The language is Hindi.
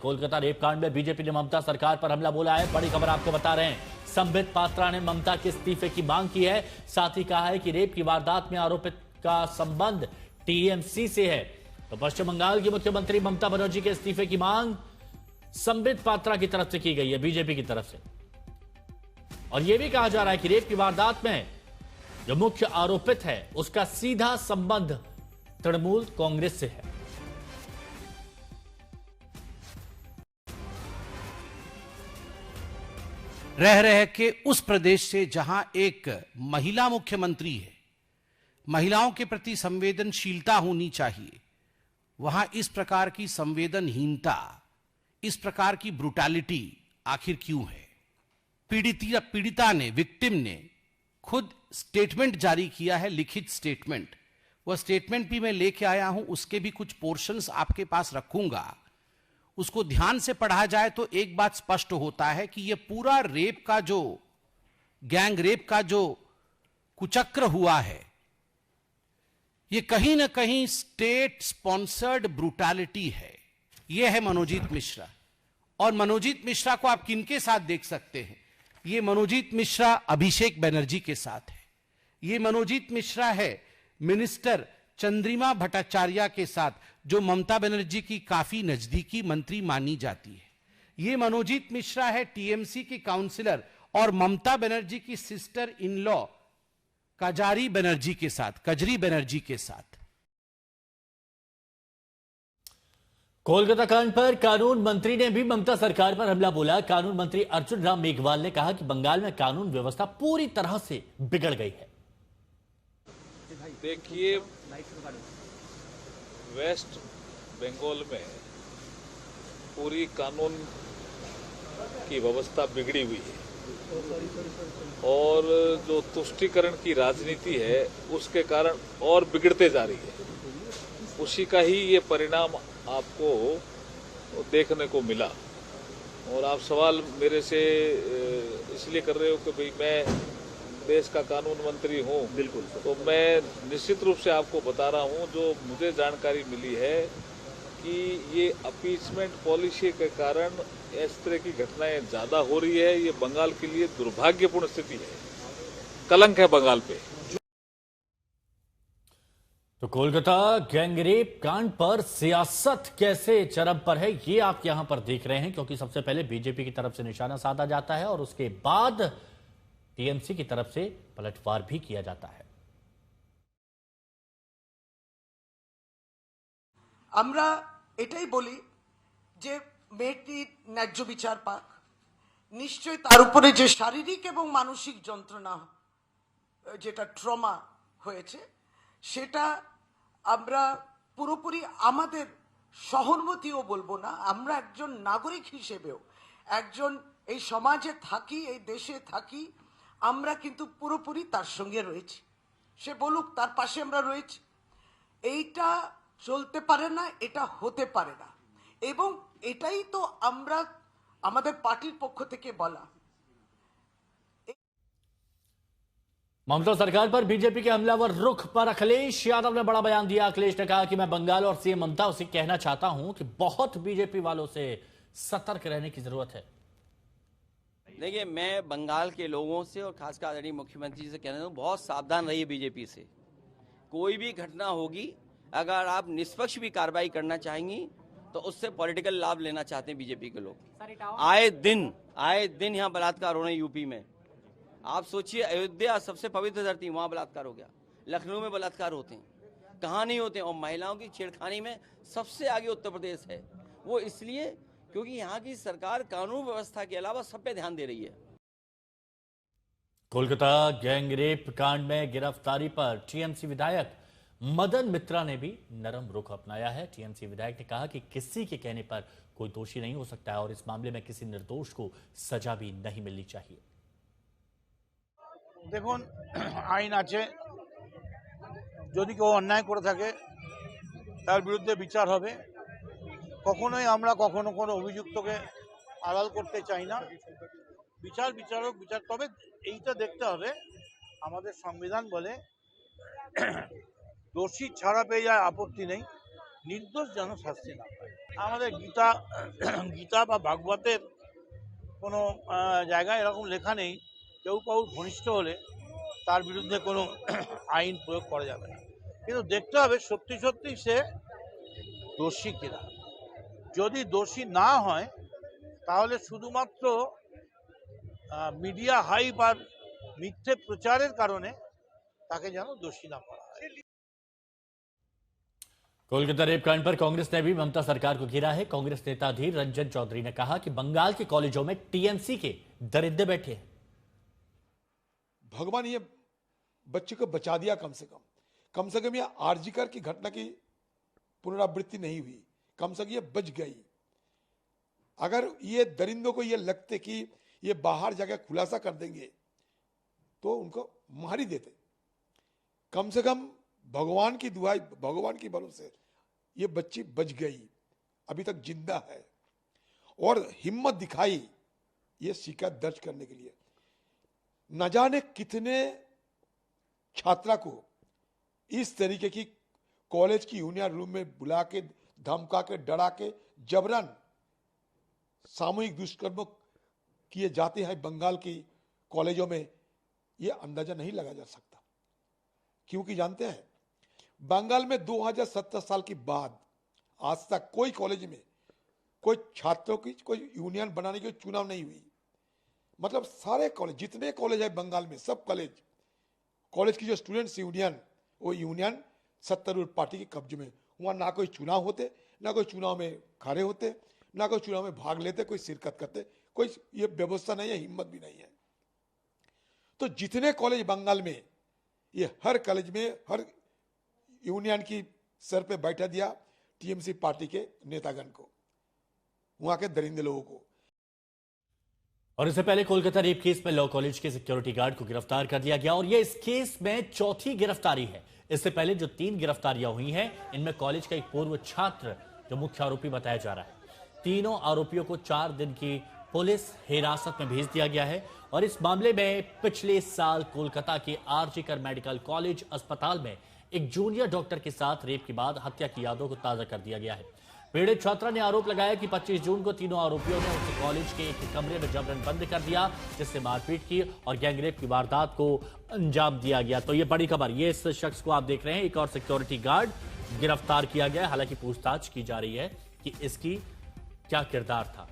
कोलकाता रेप कांड में बीजेपी ने ममता सरकार पर हमला बोला है। बड़ी खबर आपको बता रहे हैं। संबित पात्रा ने ममता के इस्तीफे की मांग की है। साथ ही कहा है कि रेप की वारदात में आरोपित का संबंध टीएमसी से है। तो पश्चिम बंगाल की मुख्यमंत्री ममता बनर्जी के इस्तीफे की मांग संबित पात्रा की तरफ से की गई है, बीजेपी की तरफ से। और यह भी कहा जा रहा है कि रेप की वारदात में जो मुख्य आरोपित है उसका सीधा संबंध तृणमूल कांग्रेस से है। रह रह के उस प्रदेश से जहां एक महिला मुख्यमंत्री है, महिलाओं के प्रति संवेदनशीलता होनी चाहिए, वहां इस प्रकार की संवेदनहीनता, इस प्रकार की ब्रुटैलिटी आखिर क्यों है? पीड़िता ने, विक्टिम ने खुद स्टेटमेंट जारी किया है, लिखित स्टेटमेंट। वह स्टेटमेंट भी मैं लेके आया हूं, उसके भी कुछ पोर्शंस आपके पास रखूंगा। उसको ध्यान से पढ़ा जाए तो एक बात स्पष्ट होता है कि यह पूरा रेप का जो गैंग रेप का जो कुचक्र हुआ है, यह कहीं ना कहीं स्टेट स्पॉन्सर्ड ब्रूटैलिटी है। यह है मनोजीत मिश्रा। और मनोजीत मिश्रा को आप किनके साथ देख सकते हैं? यह मनोजीत मिश्रा अभिषेक बनर्जी के साथ है। यह मनोजीत मिश्रा है मिनिस्टर चंद्रिमा भट्टाचार्य के साथ, जो ममता बनर्जी की काफी नजदीकी मंत्री मानी जाती है। यह मनोजीत मिश्रा है टीएमसी की काउंसिलर और ममता बनर्जी की sister in law Kajari Banerjee के साथ। कोलकाता कांड पर कानून मंत्री ने भी ममता सरकार पर हमला बोला। कानून मंत्री अर्जुन राम मेघवाल ने कहा कि बंगाल में कानून व्यवस्था पूरी तरह से बिगड़ गई है। देखिए, वेस्ट बंगाल में पूरी कानून की व्यवस्था बिगड़ी हुई है और जो तुष्टीकरण की राजनीति है उसके कारण और बिगड़ते जा रही है। उसी का ही ये परिणाम आपको देखने को मिला। और आप सवाल मेरे से इसलिए कर रहे हो कि भाई मैं देश का कानून मंत्री हूं। बिल्कुल। तो मैं निश्चित रूप से आपको बता रहा हूं, जो मुझे जानकारी मिली है कि ये अपीचमेंट पॉलिसी के कारण इस तरह की घटनाएं ज्यादा हो रही है। ये बंगाल के लिए दुर्भाग्यपूर्ण स्थिति है, कलंक है बंगाल पे। तो कोलकाता गैंगरेप कांड पर सियासत कैसे चरम पर है, ये आप यहां पर देख रहे हैं, क्योंकि सबसे पहले बीजेपी की तरफ से निशाना साधा जाता है और उसके बाद टीएमसी की तरफ से पलटवार भी किया जाता है। আমরা এটাই বলি যে মেয়েটি ন্যায্য বিচার পাক। নিশ্চয়ই তার উপরে যে শারীরিক এবং মানসিক যন্ত্রণা, যেটা ট্রমা হয়েছে, সেটা আমরা পুরোপুরি আমাদের সহানুভূতিও বলবো না, আমরা একজন নাগরিক হিসেবেও, একজন এই সমাজে থাকি, এই দেশে থাকি, আমরা কিন্তু পুরোপুরি তার সঙ্গে রয়েছি। সে বলুক, তার পাশে আমরা রয়েছি। এইটা চলতে পারে না, এটা হতে পারে না, এবং এটাই তো আমরা আমাদের পার্টির পক্ষ থেকে বলা। ममता सरकार पर बीजेपी के हमलावर रुख पर अखिलेश यादव ने बड़ा बयान दिया। अखिलेश ने कहा कि मैं बंगाल और सीएम ममता से कहना चाहता हूं कि बहुत बीजेपी वालों से सतर्क रहने की जरूरत है। देखिए, मैं बंगाल के लोगों से और खासकर आदरणीय मुख्यमंत्री जी से कहना चाहूँ, बहुत सावधान रहिए बीजेपी से। कोई भी घटना होगी, अगर आप निष्पक्ष भी कार्रवाई करना चाहेंगी तो उससे पॉलिटिकल लाभ लेना चाहते हैं बीजेपी के लोग। आए दिन यहाँ बलात्कार हो रहे हैं यूपी में। आप सोचिए, अयोध्या सबसे पवित्र धरती, वहाँ बलात्कार हो गया। लखनऊ में बलात्कार होते हैं, कहाँ नहीं होते हैं। और महिलाओं की छेड़खानी में सबसे आगे उत्तर प्रदेश है। वो इसलिए क्योंकि यहाँ की सरकार कानून व्यवस्था के अलावा सब पे ध्यान दे रही है। कोलकाता गैंगरेप कांड में गिरफ्तारी पर टीएमसी विधायक मदन मित्रा ने भी नरम रुख अपनाया है। टीएमसी विधायक ने कहा कि किसी के कहने पर कोई दोषी नहीं हो सकता है और इस मामले में किसी निर्दोष को सजा भी नहीं मिलनी चाहिए। দেখুন, আইন আছে, যদি কেউ অন্যায় করে থাকে তার বিরুদ্ধে বিচার হবে। কখনোই আমরা কখনো কোনো অভিযুক্তকে আড়াল করতে চাই না। বিচারক বিচার, তবে এইটা দেখতে হবে, আমাদের সংবিধান বলে দোষী ছাড়া পেয়ে যায় আপত্তি নেই, নির্দোষ যেন শাস্তি না পায়। আমাদের গীতা বা ভাগবতের কোনো জায়গায় এরকম লেখা নেই কেউ কাউর ঘনিষ্ঠ হলে তার বিরুদ্ধে কোনো আইন প্রয়োগ করা যাবে না, কিন্তু দেখতে হবে সত্যি সত্যি সে দোষী কিনা। যদি দোষী না হয় তাহলে শুধুমাত্র মিডিয়া হাইপ আর মিথ্যে প্রচারের কারণে তাকে যেন দোষী না করা হয়। कोलकाता रेप कांड पर कांग्रेस ने भी ममता सरकार को घेरा है। कांग्रेस नेता अधीर रंजन चौधरी ने कहा कि बंगाल के कॉलेजों में टीएमसी के दरिद्र बैठे हैं। भगवान ये बच्चे को बचा दिया, कम से कम ये आरजीकर की घटना की पुनरावृत्ति नहीं हुई, कम से कम ये बच गई। अगर ये दरिंदों को ये लगते कि ये बाहर जाकर खुलासा कर देंगे तो उनको मार ही देते। कम से कम भगवान की दुआई, भगवान की भरोसे ये बच्ची बच गई, अभी तक जिंदा है और हिम्मत दिखाई ये शिकायत दर्ज करने के लिए। न जाने कितने छात्रा को इस तरीके की कॉलेज की यूनियन रूम में बुला के, धमका के, डरा के जबरन सामूहिक दुष्कर्म किए जाते हैं बंगाल की कॉलेजों में, यह अंदाजा नहीं लगाया जा सकता। क्योंकि जानते हैं बंगाल में 2017 साल के बाद आज तक कोई कॉलेज में कोई छात्रों की कोई यूनियन बनाने की चुनाव नहीं हुई। मतलब सारे कॉलेज, जितने कॉलेज है बंगाल में, सब कॉलेज की जो स्टूडेंट्स यूनियन, वो यूनियन सत्तारूढ़ पार्टी के कब्जे में। वहां ना कोई चुनाव होते, ना कोई चुनाव में खड़े होते, ना कोई चुनाव में भाग लेते, कोई शिरकत करते, कोई ये व्यवस्था नहीं है, हिम्मत भी नहीं है। तो जितने कॉलेज बंगाल में, ये हर कॉलेज में हर यूनियन की सर पे बैठा दिया टीएमसी पार्टी के नेतागण को, वहां के दरिंदे लोगों को। और इससे पहले कोलकाता रेप केस में लॉ कॉलेज के सिक्योरिटी गार्ड को गिरफ्तार कर दिया गया और यह इस केस में चौथी गिरफ्तारी है। इससे पहले जो 3 गिरफ्तारियां हुई हैं, इनमें कॉलेज का एक पूर्व छात्र जो मुख्य आरोपी बताया जा रहा है। तीनों आरोपियों को 4 दिन की पुलिस हिरासत में भेज दिया गया है और इस मामले में पिछले साल कोलकाता के आरजीकर मेडिकल कॉलेज अस्पताल में एक जूनियर डॉक्टर के साथ रेप के बाद हत्या की यादों को ताजा कर दिया गया है। पीड़ित छात्रा ने आरोप लगाया कि 25 जून को तीनों आरोपियों ने उसे कॉलेज के एक कमरे में जबरन बंद कर दिया, जिससे मारपीट की और गैंगरेप की वारदात को अंजाम दिया गया। तो ये बड़ी खबर, ये इस शख्स को आप देख रहे हैं, एक और सिक्योरिटी गार्ड गिरफ्तार किया गया है। हालांकि पूछताछ की जा रही है कि इसकी क्या किरदार था।